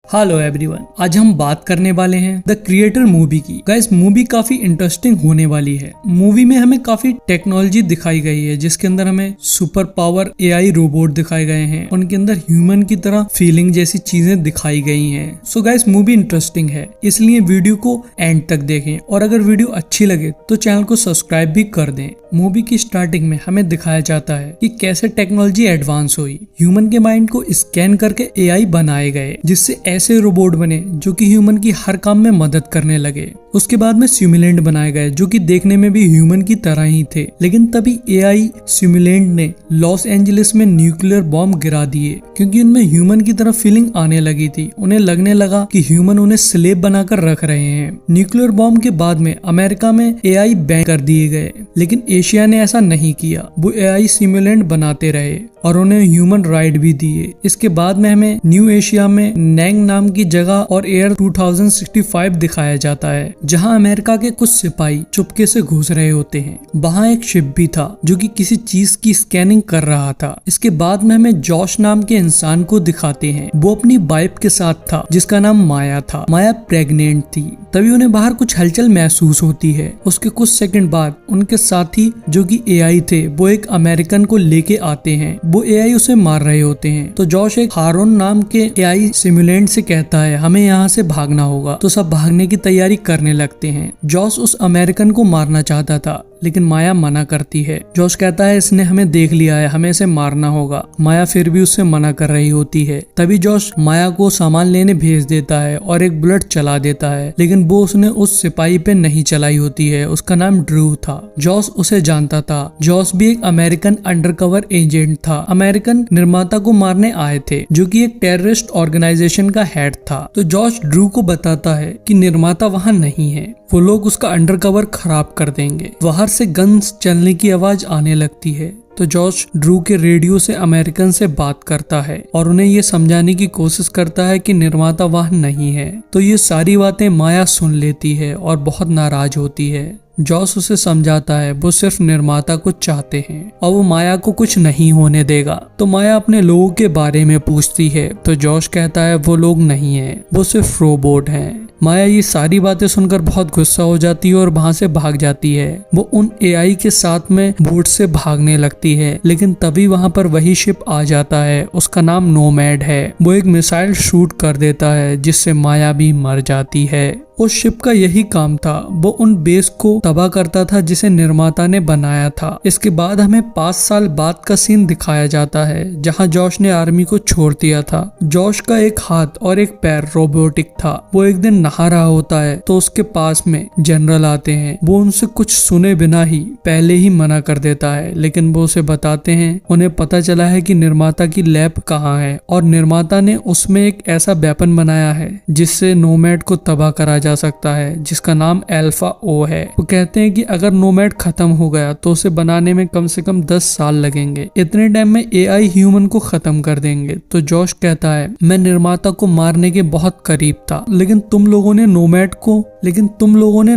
Hello everyone, आज हम बात करने वाले हैं द क्रिएटर मूवी की। गाइस, मूवी काफी इंटरेस्टिंग होने वाली है। मूवी में हमें काफी टेक्नोलॉजी दिखाई गई है, जिसके अंदर हमें सुपर पावर एआई रोबोट दिखाए गए हैं। उनके अंदर ह्यूमन की तरह फीलिंग जैसी चीजें दिखाई गई हैं। सो गाइस, मूवी इंटरेस्टिंग है, इसलिए वीडियो को एंड तक देखें और अगर वीडियो अच्छी लगे तो चैनल को सब्सक्राइब भी कर दें। मूवी की स्टार्टिंग में हमें दिखाया जाता है कि कैसे टेक्नोलॉजी एडवांस हुई। ह्यूमन के माइंड को स्कैन करके एआई बनाए गए, जिससे ऐसे रोबोट बने जो कि ह्यूमन की हर काम में मदद करने लगे। उसके बाद में सिमुलेंट बनाए गए जो कि देखने में भी ह्यूमन की तरह ही थे। लेकिन तभी एआई सिमुलेंट ने लॉस एंजलिस में न्यूक्लियर बॉम्ब गिरा दिए, क्योंकि उनमें ह्यूमन की तरह फीलिंग आने लगी थी। उन्हें लगने लगा कि ह्यूमन उन्हें स्लेव बनाकर रख रहे हैं। न्यूक्लियर बॉम्ब के बाद में अमेरिका में एआई बैन कर दिए गए, लेकिन एशिया ने ऐसा नहीं किया। वो एआई सिमुलेंट बनाते रहे और उन्हें ह्यूमन राइट भी दिए। इसके बाद में हमें न्यू एशिया में नैंग नाम की जगह और एयर 2065 दिखाया जाता है, जहां अमेरिका के कुछ सिपाही चुपके से घुस रहे होते हैं। वहां एक शिप भी था जो कि किसी चीज की स्कैनिंग कर रहा था। इसके बाद में हमें जॉश नाम के इंसान को दिखाते हैं। वो अपनी वाइफ के साथ था, जिसका नाम माया था। माया प्रेग्नेंट थी। तभी उन्हें बाहर कुछ हलचल महसूस होती है। उसके कुछ सेकंड बाद उनके साथी जो कि एआई थे, वो एक अमेरिकन को लेके आते हैं। वो एआई उसे मार रहे होते हैं। तो जॉश एक हारून नाम के एआई सिमुलेंट से कहता है, हमें यहाँ से भागना होगा। तो सब भागने की तैयारी करने लगते हैं। जॉश उस अमेरिकन को मारना चाहता था, लेकिन माया मना करती है। जॉश कहता है, इसने हमें देख लिया है, हमें इसे मारना होगा। माया फिर भी उससे मना कर रही होती है। तभी जॉश माया को सामान लेने भेज देता है और एक बुलेट चला देता है, लेकिन वो उसने उस सिपाही पे नहीं चलाई होती है। उसका नाम ड्रू था। जॉश उसे जानता था। जॉश भी एक अमेरिकन अंडरकवर एजेंट था। अमेरिकन निर्माता को मारने आए थे, जो कि एक टेररिस्ट ऑर्गेनाइजेशन का हेड था। तो जॉश ड्रू को बताता है कि निर्माता वहाँ नहीं है, वो लोग उसका अंडरकवर खराब कर देंगे। बाहर से गन्स चलने की आवाज आने लगती है। तो जॉश ड्रू के रेडियो से अमेरिकन से बात करता है और उन्हें ये समझाने की कोशिश करता है कि निर्माता वहाँ नहीं है। तो ये सारी बातें माया सुन लेती है और बहुत नाराज होती है। जॉश उसे समझाता है वो सिर्फ निर्माता को चाहते हैं और वो माया को कुछ नहीं होने देगा। तो माया अपने लोगों के बारे में पूछती है। तो जॉश कहता है वो लोग नहीं है, वो सिर्फ रोबोट हैं। माया ये सारी बातें सुनकर बहुत गुस्सा हो जाती है और वहां से भाग जाती है। वो उन एआई के साथ में बोट से भागने लगती है, लेकिन तभी वहां पर वही शिप आ जाता है। उसका नाम नोमैड है। वो एक मिसाइल शूट कर देता है, जिससे माया भी मर जाती है। उस शिप का यही काम था, वो उन बेस को तबाह करता था जिसे निर्माता ने बनाया था। इसके बाद हमें 5 साल बाद का सीन दिखाया जाता है, जहां जॉश ने आर्मी को छोड़ दिया था। जॉश का एक हाथ और एक पैर रोबोटिक था। वो एक दिन नहा रहा होता है, तो उसके पास में जनरल आते हैं। वो उनसे कुछ सुने बिना ही पहले ही मना कर देता है, लेकिन वो उसे बताते हैं उन्हें पता चला है कि निर्माता की लैब कहाँ है और निर्माता ने उसमें एक ऐसा वेपन बनाया है जिससे नोमैड को तबाह करा जा सकता है, जिसका नाम अल्फा ओ है। वो कहते हैं कि अगर नोमैड खत्म हो गया तो उसे बनाने में कम से कम 10 साल लगेंगे। इतने टाइम में एआई ह्यूमन को खत्म कर देंगे। तो जॉश कहता है, मैं निर्माता को मारने के बहुत करीब था, लेकिन तुम लोगों ने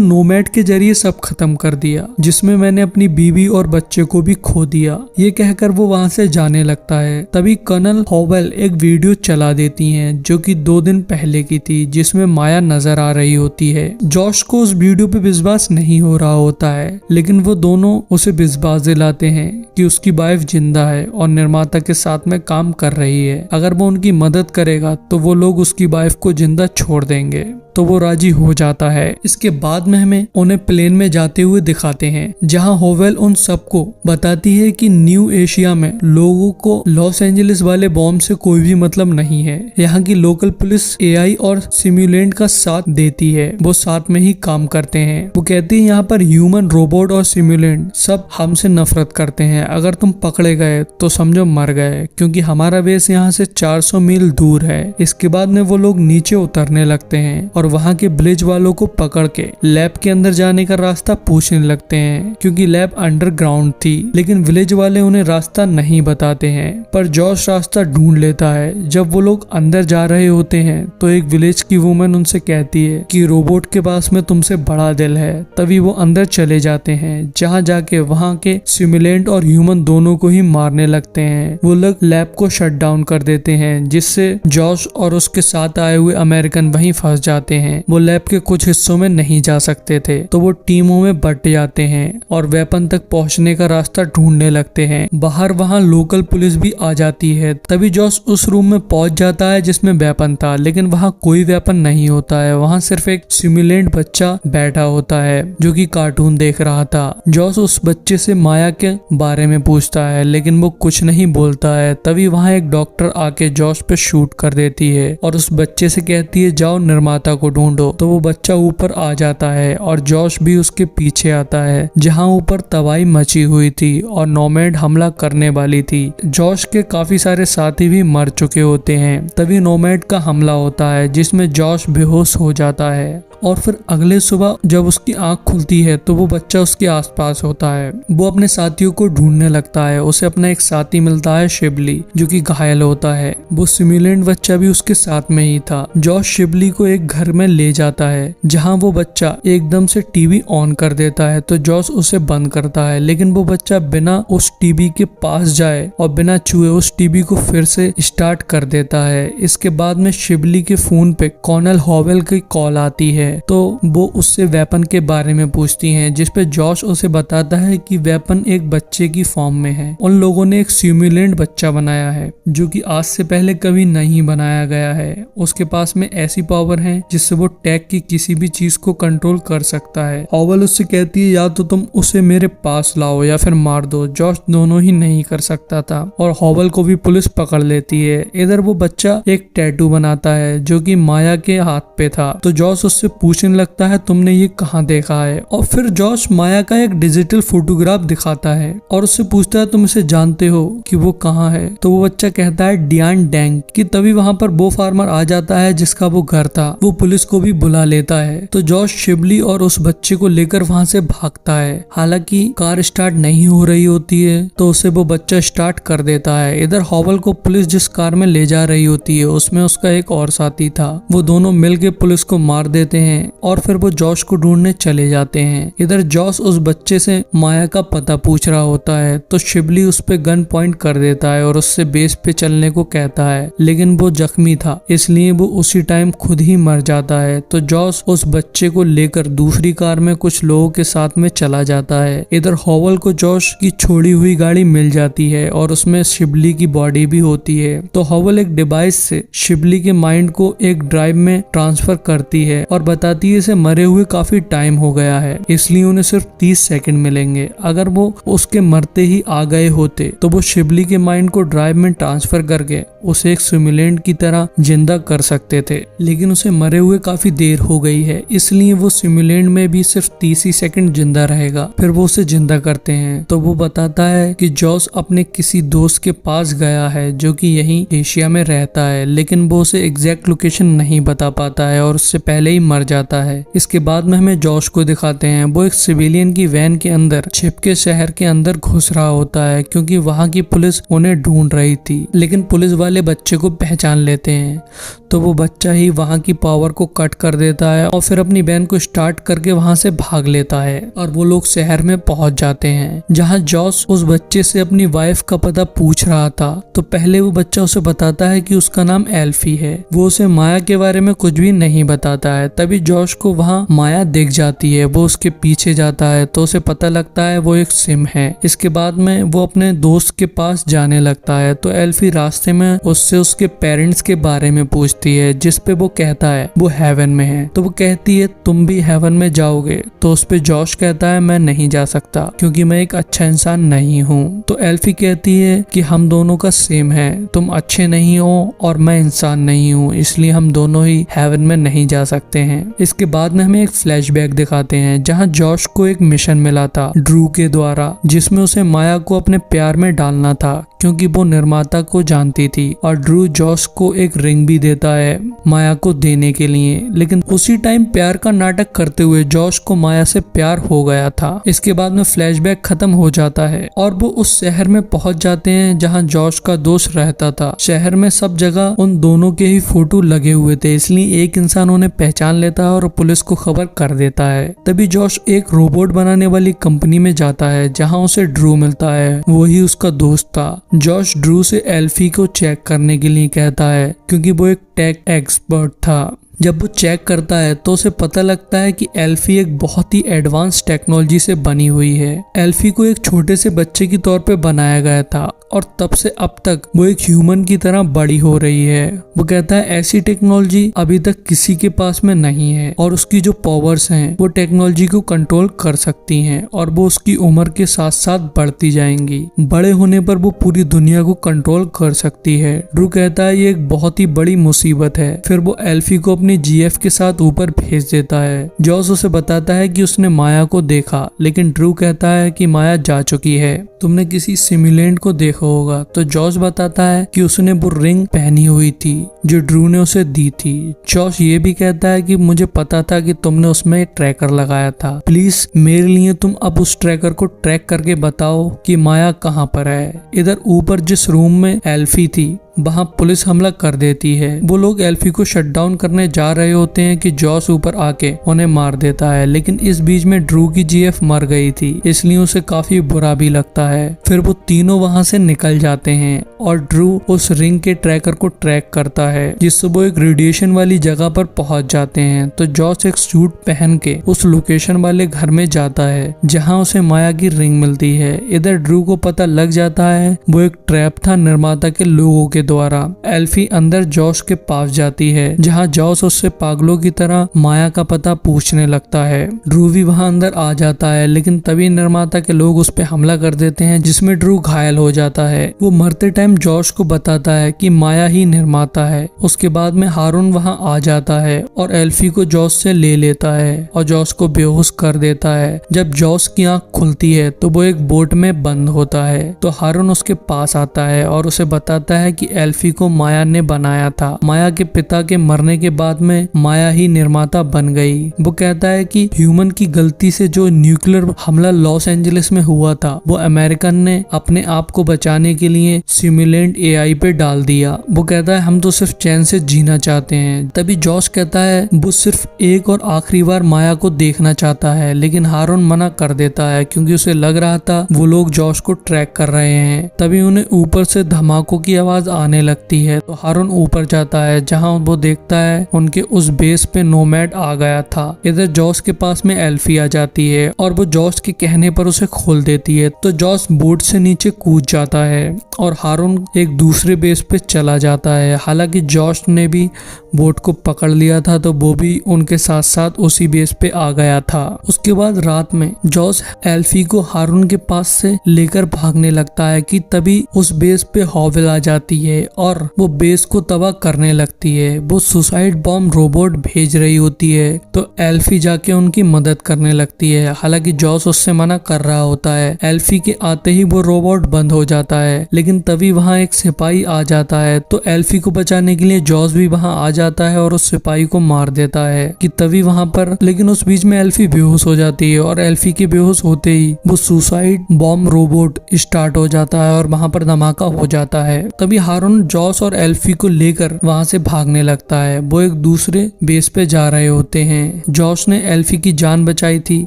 नोमैड के जरिए सब खत्म कर दिया, जिसमें मैंने अपनी बीवी और बच्चे को भी खो दिया। ये कहकर वो वहां से जाने लगता है। तभी कर्नल होवेल एक वीडियो चला देती हैं, जो कि 2 दिन पहले की थी, जिसमें माया नजर आ रही होती है। जॉश को उस वीडियो पे विश्वास नहीं हो रहा होता है, लेकिन वो दोनों उसे विश्वास दिलाते हैं कि उसकी वाइफ जिंदा है और निर्माता के साथ में काम कर रही है। अगर वो उनकी मदद करेगा तो वो लोग उसकी वाइफ को जिंदा छोड़ देंगे। तो वो राजी हो जाता है। इसके बाद में हमें उन्हें प्लेन में जाते हुए दिखाते हैं, जहां होवेल उन सबको बताती है कि न्यू एशिया में लोगों को लॉस एंजलिस वाले बॉम्ब से कोई भी मतलब नहीं है। यहाँ की लोकल पुलिस एआई और सिमुलेंट का साथ देती है। वो साथ में ही काम करते हैं। वो कहती है यहाँ पर ह्यूमन, रोबोट और सिमुलेंट सब हमसे नफरत करते हैं। अगर तुम पकड़े गए तो समझो मर गए, क्योंकि हमारा बेस यहाँ से 400 मील दूर है। इसके बाद में वो लोग नीचे उतरने लगते हैं और वहाँ के विलेज वालों को पकड़ के लैब के अंदर जाने का रास्ता पूछने लगते हैं, क्योंकि लैब अंडरग्राउंड थी। लेकिन विलेज वाले उन्हें रास्ता नहीं बताते हैं, पर जॉश रास्ता ढूंढ लेता है। जब वो लोग अंदर जा रहे होते हैं तो एक विलेज की वुमन उनसे कहती है कि रोबोट के पास में तुमसे बड़ा दिल है। तभी वो अंदर चले जाते हैं, जहाँ जाके वहाँ के सिमुलेंट और ह्यूमन दोनों को ही मारने लगते हैं। वो लोग लैब को शट डाउन कर देते हैं, जिससे जॉश और उसके साथ आए हुए अमेरिकन वहीं फंस जाते हैं। वो लैब के कुछ हिस्सों में नहीं जा सकते थे, तो वो टीमों में बट जाते हैं और वेपन तक पहुंचने का रास्ता ढूंढने लगते हैं। बाहर वहाँ लोकल पुलिस भी आ जाती है। तभी जॉश उस रूम में पहुंच जाता है जिसमें वेपन था, लेकिन वहाँ कोई वेपन नहीं होता है। वहाँ सिर्फ एक सिमुलेंट बच्चा बैठा होता है जो कि कार्टून देख रहा था। जॉश उस बच्चे से माया के बारे में पूछता है, लेकिन वो कुछ नहीं बोलता है। तभी वहाँ एक डॉक्टर आके जॉश पे शूट कर देती है और उस बच्चे से कहती है जाओ निर्माता को ढूंढो। तो वो बच्चा ऊपर आ जाता है और जॉश भी उसके पीछे आता है, जहाँ ऊपर तबाही मची हुई थी और नोमैड हमला करने वाली थी। जॉश के काफी सारे साथी भी मर चुके होते हैं। तभी नोमैड का हमला होता है जिसमें जॉश बेहोश हो जाता है और फिर अगले सुबह जब उसकी आंख खुलती है तो वो बच्चा उसके आसपास होता है। वो अपने साथियों को ढूंढने लगता है। उसे अपना एक साथी मिलता है शिबली, जो कि घायल होता है। वो सिमुलेंट बच्चा भी उसके साथ में ही था। जॉश शिबली को एक घर में ले जाता है, जहां वो बच्चा एकदम से टीवी ऑन कर देता है। तो जॉश उसे बंद करता है, लेकिन वो बच्चा बिना उस टीवी के पास जाए और बिना छुए उस टीवी को फिर से स्टार्ट कर देता है। इसके बाद में शिबली के फोन पे कर्नल हॉवेल की कॉल आती है, तो वो उससे वेपन के बारे में पूछती हैं, जिसपे जॉश उसे बताता है कि वेपन एक बच्चे की फॉर्म में है। उन लोगों ने एक सिमुलेंट बच्चा बनाया है जो कि आज से पहले कभी नहीं बनाया गया है। उसके पास में ऐसी पावर है जिससे वो टैग की किसी भी चीज को कंट्रोल कर सकता है। हॉवेल उससे कहती है या तो तुम उसे मेरे पास लाओ या फिर मार दो। जॉश दोनों ही नहीं कर सकता था और हॉवेल को भी पुलिस पकड़ लेती है। इधर वो बच्चा एक टैटू बनाता है जो कि माया के हाथ पे था। तो जॉश उससे पूछने लगता है तुमने ये कहाँ देखा है। और फिर जॉश माया का एक डिजिटल फोटोग्राफ दिखाता है और उससे पूछता है तुम इसे जानते हो कि वो कहाँ है। तो वो बच्चा कहता है डियान डैंग की। तभी वहाँ पर बो फार्मर आ जाता है जिसका वो घर था। वो पुलिस को भी बुला लेता है। तो जॉश शिबली और उस बच्चे को लेकर वहाँ से भागता है। हालांकि कार स्टार्ट नहीं हो रही होती है, तो उसे वो बच्चा स्टार्ट कर देता है। इधर हॉवेल को पुलिस जिस कार में ले जा रही होती है उसमें उसका एक और साथी था। वो दोनों मिलके पुलिस को मार देते हैं और फिर वो जॉश को ढूंढने चले जाते हैं। इधर जॉश उस बच्चे से माया का पता पूछ रहा होता है, तो शिबली उस पे गन पॉइंट कर देता है और उससे बेस पे चलने को कहता है, लेकिन वो जख्मी था इसलिए वो उसी टाइम खुद ही मर जाता है। तो जॉश उस बच्चे को लेकर दूसरी कार में कुछ लोगों के साथ में चला जाता है। इधर हॉवेल को जॉश की छोड़ी हुई गाड़ी मिल जाती है और उसमें शिबली की बॉडी भी होती है। तो हॉवेल एक डिवाइस से शिबली के माइंड को एक ड्राइव में ट्रांसफर करती है और बताती है इसे मरे हुए काफी टाइम हो गया है, इसलिए उन्हें सिर्फ 30 सेकंड मिलेंगे। अगर वो उसके मरते ही आ गए होते तो वो शिबली के माइंड को ड्राइव में ट्रांसफर करके उसे एक सिमुलेंट की तरह जिंदा कर सकते थे, लेकिन उसे मरे हुए काफी देर हो गई है, इसलिए वो सिमुलेंट में भी सिर्फ 30 ही सेकंड जिंदा रहेगा। फिर वो उसे जिंदा करते हैं। तो वो बताता है कि जॉश अपने किसी दोस्त के पास गया है जो कि यहीं एशिया में रहता है, लेकिन वो उसे एग्जैक्ट लोकेशन नहीं बता पाता है और उससे पहले ही मर जाता है। इसके बाद में हमें जॉश को दिखाते हैं। वो एक सिविलियन की वैन के अंदर छिप के शहर के अंदर घुस रहा होता है, क्योंकि वहाँ की पुलिस उन्हें ढूंढ रही थी, लेकिन पुलिस वाले बच्चे को पहचान लेते हैं। तो वो बच्चा ही वहाँ की पावर को कट कर देता है और फिर अपनी वैन को स्टार्ट करके वहाँ से भाग लेता है और वो लोग शहर में पहुंच जाते हैं, जहाँ जॉश उस बच्चे से अपनी वाइफ का पता पूछ रहा था। तो पहले वो बच्चा उसे बताता है कि उसका नाम एल्फी है। वो उसे माया के बारे में कुछ भी नहीं बताता है। तभी जॉश को वहाँ माया दिख जाती है। वो उसके पीछे जाता है तो उसे पता लगता है वो एक सिम है। इसके बाद में वो अपने दोस्त के पास जाने लगता है। तो एल्फी रास्ते में उससे उसके पेरेंट्स के बारे में पूछती है, जिस पे वो कहता है वो हेवन में है। तो वो कहती है तुम भी हेवन में जाओगे। तो उस पे जॉश कहता है मैं नहीं जा सकता क्योंकि मैं एक अच्छा इंसान नहीं हूँ। तो एल्फी कहती है कि हम दोनों का सेम है, तुम अच्छे नहीं हो और मैं इंसान नहीं हूँ, इसलिए हम दोनों ही हेवन में नहीं जा सकते हैं। हैं। इसके बाद में हमें एक फ्लैशबैक दिखाते हैं जहाँ जॉश को एक मिशन मिला था ड्रू के द्वारा, जिसमें उसे माया को अपने प्यार में डालना था क्योंकि वो निर्माता को जानती थी। और ड्रू जॉश को एक रिंग भी देता है माया को देने के लिए, लेकिन उसी टाइम प्यार का नाटक करते हुए जॉश को माया से प्यार हो गया था। इसके बाद में फ्लैशबैक खत्म हो जाता है और वो उस शहर में पहुंच जाते हैं जहां जॉश का दोस्त रहता था। शहर में सब जगह उन दोनों के ही फोटो लगे हुए थे, इसलिए एक इंसान उन्हें पहचान लेता है और पुलिस को खबर कर देता है। तभी जॉश एक रोबोट बनाने वाली कंपनी में जाता है जहां उसे ड्रू मिलता है, वही उसका दोस्त था। जॉश ड्रू से एल्फी को चेक करने के लिए कहता है क्योंकि वो एक टेक एक्सपर्ट था। जब वो चेक करता है तो उसे पता लगता है कि एल्फी एक बहुत ही एडवांस टेक्नोलॉजी से बनी हुई है। एल्फी को एक छोटे से बच्चे के तौर पे बनाया गया था और तब से अब तक वो एक ह्यूमन की तरह बड़ी हो रही है। वो कहता है ऐसी टेक्नोलॉजी अभी तक किसी के पास में नहीं है और उसकी जो पावर्स हैं वो टेक्नोलॉजी को कंट्रोल कर सकती हैं और वो उसकी उम्र के साथ साथ बढ़ती जाएंगी। बड़े होने पर वो पूरी दुनिया को कंट्रोल कर सकती है। ड्रू कहता है ये एक बहुत ही बड़ी मुसीबत है। फिर वो एल्फी को अपनी जीएफ के साथ ऊपर भेज देता है। जॉस उसे बताता है कि उसने माया को देखा, लेकिन ड्रू कहता है कि माया जा चुकी है, तुमने किसी सिमुलेंट को देखा होगा। तो जॉस बताता है कि उसने वो रिंग पहनी हुई थी जो ड्रू ने उसे दी थी। जॉस ये भी कहता है कि मुझे पता था कि तुमने उसमें ट्रैकर लगाया था, प्लीज मेरे लिए तुम अब उस ट्रैकर को ट्रैक करके बताओ कि माया कहाँ पर है। इधर ऊपर जिस रूम में एल्फी थी वहां पुलिस हमला कर देती है। वो लोग एल्फी को शट डाउन करने जा रहे होते हैं कि जॉस ऊपर आके उन्हें मार देता है, लेकिन इस बीच में ड्रू की जीएफ मर गई थी, इसलिए उसे काफी बुरा भी लगता है। फिर वो तीनों वहां से निकल जाते हैं और ड्रू उस रिंग के ट्रैकर को ट्रैक करता है जिससे वो एक रेडिएशन वाली जगह पर पहुंच जाते हैं। तो जॉस एक सूट पहन के उस लोकेशन वाले घर में जाता है जहाँ उसे माया की रिंग मिलती है। इधर ड्रू को पता लग जाता है वो एक ट्रैप था निर्माता के लोगों के द्वारा। एल्फी अंदर जॉस के पास जाती है जहां जॉस उससे पागलों की तरह माया का पता पूछने लगता है। ड्रू भी वहां अंदर आ जाता है, लेकिन तभी निर्माता के लोग उस पे हमला कर देते हैं जिसमें ड्रू घायल हो जाता है। वो मरते टाइम जॉस को बताता है कि माया ही निर्माता है। उसके बाद में हारून वहां आ जाता है और एल्फी को जॉस से ले लेता है और जॉस को बेहोश कर देता है। जब जॉस की आंख खुलती है तो वो एक बोट में बंद होता है। तो हारून उसके पास आता है और उसे बताता है कि एल्फी को माया ने बनाया था। माया के पिता के मरने के बाद में माया ही निर्माता बन गई। वो कहता है कि ह्यूमन की गलती से जो न्यूक्लियर हमला लॉस एंजलिस में हुआ था वो अमेरिकन ने अपने आप को बचाने के लिए सिमुलेंट एआई पे डाल दिया। वो कहता है हम तो सिर्फ चैन से जीना चाहते हैं। तभी जॉस कहता है वो सिर्फ एक और आखिरी बार माया को देखना चाहता है, लेकिन हारून मना कर देता है क्योंकि उसे लग रहा था वो लोग जॉस को ट्रैक कर रहे हैं। तभी उन्हें ऊपर से धमाकों की आवाज आने लगती है। तो हारून ऊपर जाता है जहां वो देखता है उनके उस बेस पे नोमैड आ गया था। इधर जॉस के पास में एल्फी आ जाती है और वो जॉस के कहने पर उसे खोल देती है। तो जॉस बोट से नीचे कूद जाता है और हारून एक दूसरे बेस पे चला जाता है। हालांकि जॉस ने भी बोट को पकड़ लिया था तो वो भी उनके साथ साथ उसी बेस पे आ गया था। उसके बाद रात में जॉस एल्फी को हारून के पास से लेकर भागने लगता है कि तभी उस बेस पे हॉवेल आ जाती है और वो बेस को तबाह करने लगती है। वो सुसाइड बॉम्ब रोबोट भेज रही होती है तो एल्फी जाके उनकी मदद करने लगती है। हालांकि जॉस उससे मना कर रहा होता है। एल्फी के आते ही वो रोबोट बंद हो जाता है, लेकिन तभी वहाँ एक सिपाही आ जाता है तो एल्फी को बचाने के लिए जॉस भी वहाँ आ जाता है और उस सिपाही को मार देता है कि तभी वहाँ पर, लेकिन उस बीच में एल्फी बेहोश हो जाती है और एल्फी के बेहोश होते ही वो सुसाइड बॉम्ब रोबोट स्टार्ट हो जाता है और वहाँ पर धमाका हो जाता है। तभी हारून जॉस और एल्फी को लेकर वहाँ से भागने लगता है। वो एक दूसरे बेस पे जा रहे होते हैं। जॉस ने एल्फी की जान बचाई थी,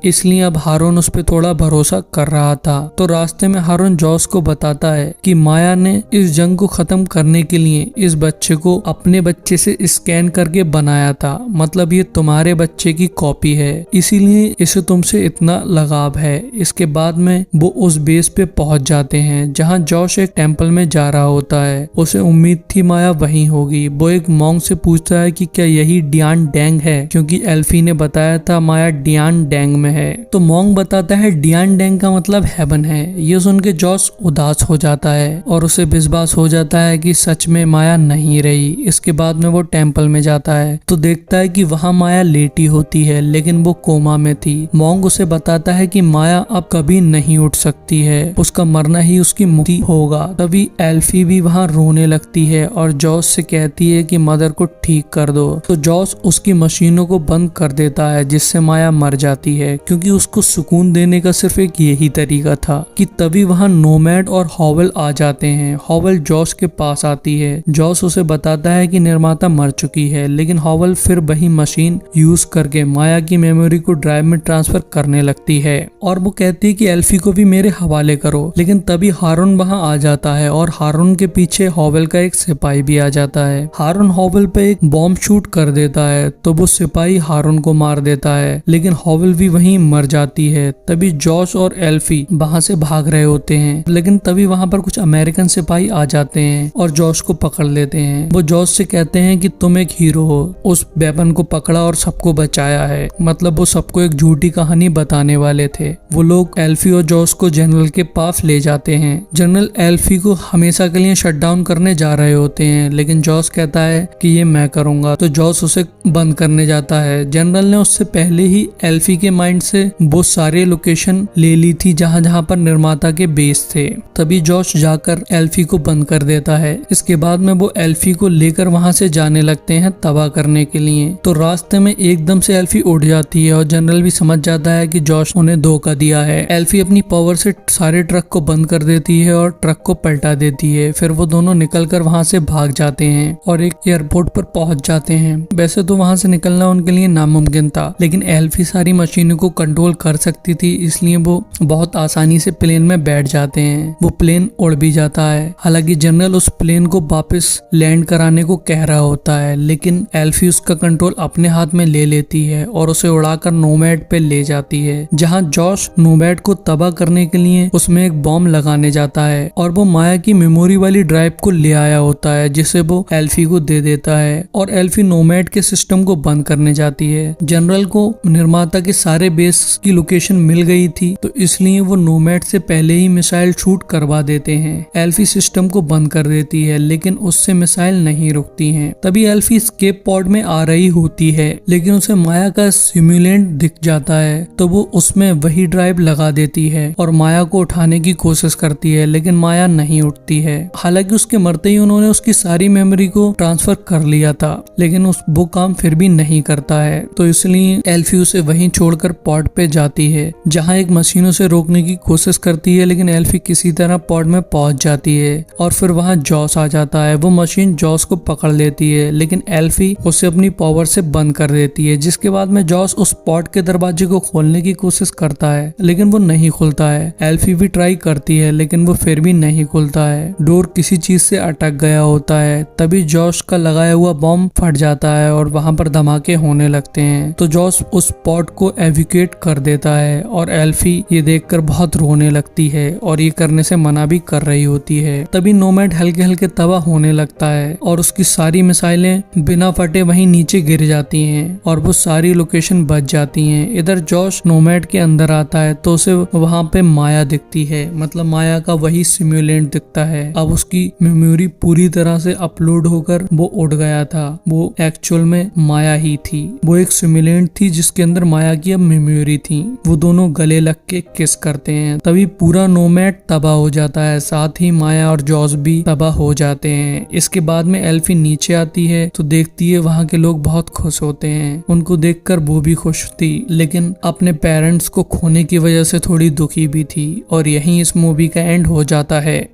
इसलिए अब हारून उस पे थोड़ा भरोसा कर रहा था। तो रास्ते में हारून जॉस को बताता है कि माया ने इस जंग को खत्म करने के लिए इस बच्चे को अपने बच्चे से स्कैन करके बनाया था, मतलब ये तुम्हारे बच्चे की कॉपी है, इसीलिए इसे तुमसे इतना लगाव है। इसके बाद में वो उस बेस पे पहुंच जाते हैं जहाँ जॉस एक टेम्पल में जा रहा होता है। उसे उम्मीद थी माया वहीं होगी। वो एक मॉन्क से पूछता है कि क्या यही डियान डैंग है, क्योंकि एल्फी ने बताया था माया डियान डैंग में है। तो मॉन्क बताता है डियान डैंग का मतलब हेवन है। ये सुन के जॉस उदास हो जाता है और उसे विश्वास हो जाता है कि सच में माया नहीं रही। इसके बाद में वो टेम्पल में जाता है तो देखता है कि वहाँ माया लेटी होती है, लेकिन वो कोमा में थी। मॉन्ग उसे बताता है कि माया अब कभी नहीं उठ सकती है, उसका मरना ही उसकी मुक्ति होगा। तभी एल्फी भी वहाँ रोने लगती है और जॉस से कहती है कि मदर को ठीक कर दो। तो जॉस उसकी मशीनों को बंद कर देता है जिससे माया मर जाती है, क्योंकि उसको सुकून देने का सिर्फ एक यही तरीका था। कि तभी वहाँ नोमैड और हॉवेल आ जाते हैं। हॉवेल जॉस के पास आती है। जॉस उसे बताता है कि निर्माता मर चुकी है, लेकिन हॉवेल फिर वही मशीन यूज करके माया की मेमोरी को ड्राइव में ट्रांसफर करने लगती है और वो कहती है कि एल्फी को भी मेरे हवाले करो। लेकिन तभी हारून वहाँ आ जाता है और हारून के पीछे हॉवेल का एक सिपाही भी आ जाता है। हारून हॉवेल पे एक बॉम्ब शूट कर देता है तो वो सिपाही हारून को मार देता है, लेकिन हॉवेल भी वहीं मर जाती है। तभी जॉस और एल्फी वहाँ से भाग रहे होते हैं, लेकिन तभी वहाँ पर कुछ अमेरिकन सिपाही आ जाते हैं और जॉस को पकड़ लेते हैं। वो जॉस से कहते हैं कि तुम एक हीरो हो, उस वेपन को पकड़ा और सबको बचाया है। मतलब वो सबको एक झूठी कहानी बताने वाले थे। वो लोग एल्फी और जॉस को जनरल के पास ले जाते हैं। जनरल एल्फी को हमेशा के लिए शट डाउन करने जा रहे होते हैं, लेकिन जॉस कहता है कि ये मैं करूंगा। तो जॉस उसे बंद करने जाता है। जनरल ने उससे पहले ही एल्फी के माइंड से वो सारे लोकेशन ले ली थी जहाँ जहाँ पर निर्माता के बेस थे। तभी जॉस जाकर एल्फी को बंद कर देता है। इसके बाद में वो एल्फी को लेकर वहाँ से जाने लगते हैं तबाह करने के लिए। तो रास्ते में एकदम से एल्फी उड़ जाती है और जनरल भी समझ जाता है कि जॉस उन्हें धोखा दिया है। एल्फी अपनी पावर से सारे ट्रक को बंद कर देती है और ट्रक को पलटा देती है। फिर वो दोनों निकलकर वहाँ से भाग जाते हैं और एक एयरपोर्ट पर पहुंच जाते हैं। वैसे तो वहाँ से निकलना उनके लिए नामुमकिन था, लेकिन एल्फी सारी मशीनों को कंट्रोल कर सकती थी, इसलिए वो बहुत आसानी से प्लेन में बैठ जाते हैं। वो प्लेन उड़ भी जाता है। हालांकि जनरल उस प्लेन को वापस लैंड कराने को कह रहा होता है, लेकिन एल्फी उसका कंट्रोल अपने हाथ में ले लेती है और उसे उड़ाकर नोमैड पे ले जाती है, जहाँ जॉस नोमैड को तबाह करने के लिए उसमें एक बॉम्ब लगाने जाता है और वो माया की मेमोरी वाली ड्राइव को ले आया होता है, जिसे वो एल्फी को दे देता है और एल्फी नोमैड के सिस्टम को बंद करने जाती है। जनरल को निर्माता के सारे बेस की लोकेशन मिल गई थी, तो इसलिए वो नोमैड से पहले ही मिसाइल शूट करवा देते हैं। एल्फी सिस्टम को बंद कर देती है, लेकिन उससे मिसाइल नहीं रुकती हैं। तभी एल्फी स्केप पॉड में आ रही होती है, लेकिन उसे माया का सिमुलेंट दिख जाता है, तो वो उसमें वही ड्राइव लगा देती है और माया को उठाने की कोशिश करती है, लेकिन माया नहीं उठती है। हालांकि उसके मरते ही उन्होंने उसकी सारी मेमोरी को ट्रांसफर कर लिया था, लेकिन वो काम फिर भी नहीं करता है। तो इसलिए एल्फी उसे वहीं छोड़कर पॉड पे जाती है, जहाँ एक मशीनों से रोकने की कोशिश करती है, लेकिन एल्फी किसी तरह पॉड में पहुंच जाती है और फिर वहाँ जॉस आ जाता है। वो मशीन जॉस को पकड़ लेती है, लेकिन एल्फी उसे अपनी पावर से बंद कर देती है, जिसके बाद में जॉस उस पॉड के दरवाजे को खोलने की कोशिश करता है, लेकिन वो नहीं खुलता है। एल्फी भी ट्राई करती है, लेकिन वो फिर भी नहीं खुलता है। डोर किसी चीज से अटक गया होता है। तभी जॉस का लगाया हुआ बॉम्ब फट जाता है और वहाँ पर धमाके होने लगते हैं। तो जॉस उस पॉड को एविक्यूएट कर देता है और एल्फी ये देखकर बहुत रोने लगती है और ये करने से मना भी कर रही होती है। तभी नोमैड हल्के हल्के तबाह होने लगता है और उसकी सारी मिसाइलें बिना फटे वहीं नीचे गिर जाती हैं और वो सारी लोकेशन बच जाती हैं। इधर जॉस नोमैड के अंदर आता है तो उसे वहाँ पे माया दिखती है, मतलब माया का वही सिमुलेंट दिखता है। अब उसकी मेमोरी पूरी तरह से अपलोड होकर वो उड़ गया था। वो एक्चुअल में माया ही थी। वो एक सिमुलेंट थी जिसके अंदर माया की अब मेमोरी थी। वो दोनों गले लग के किस करते हैं। तभी पूरा नोमैड तबाह हो जाता है, साथ ही माया और जॉस भी तबाह हो जाते हैं। इसके बाद में एल्फी नीचे आती है तो देखती है वहाँ के लोग बहुत खुश होते हैं। उनको देखकर वो भी खुश थी, लेकिन अपने पेरेंट्स को खोने की वजह से थोड़ी दुखी भी थी। और यहीं इस मूवी का एंड हो जाता है।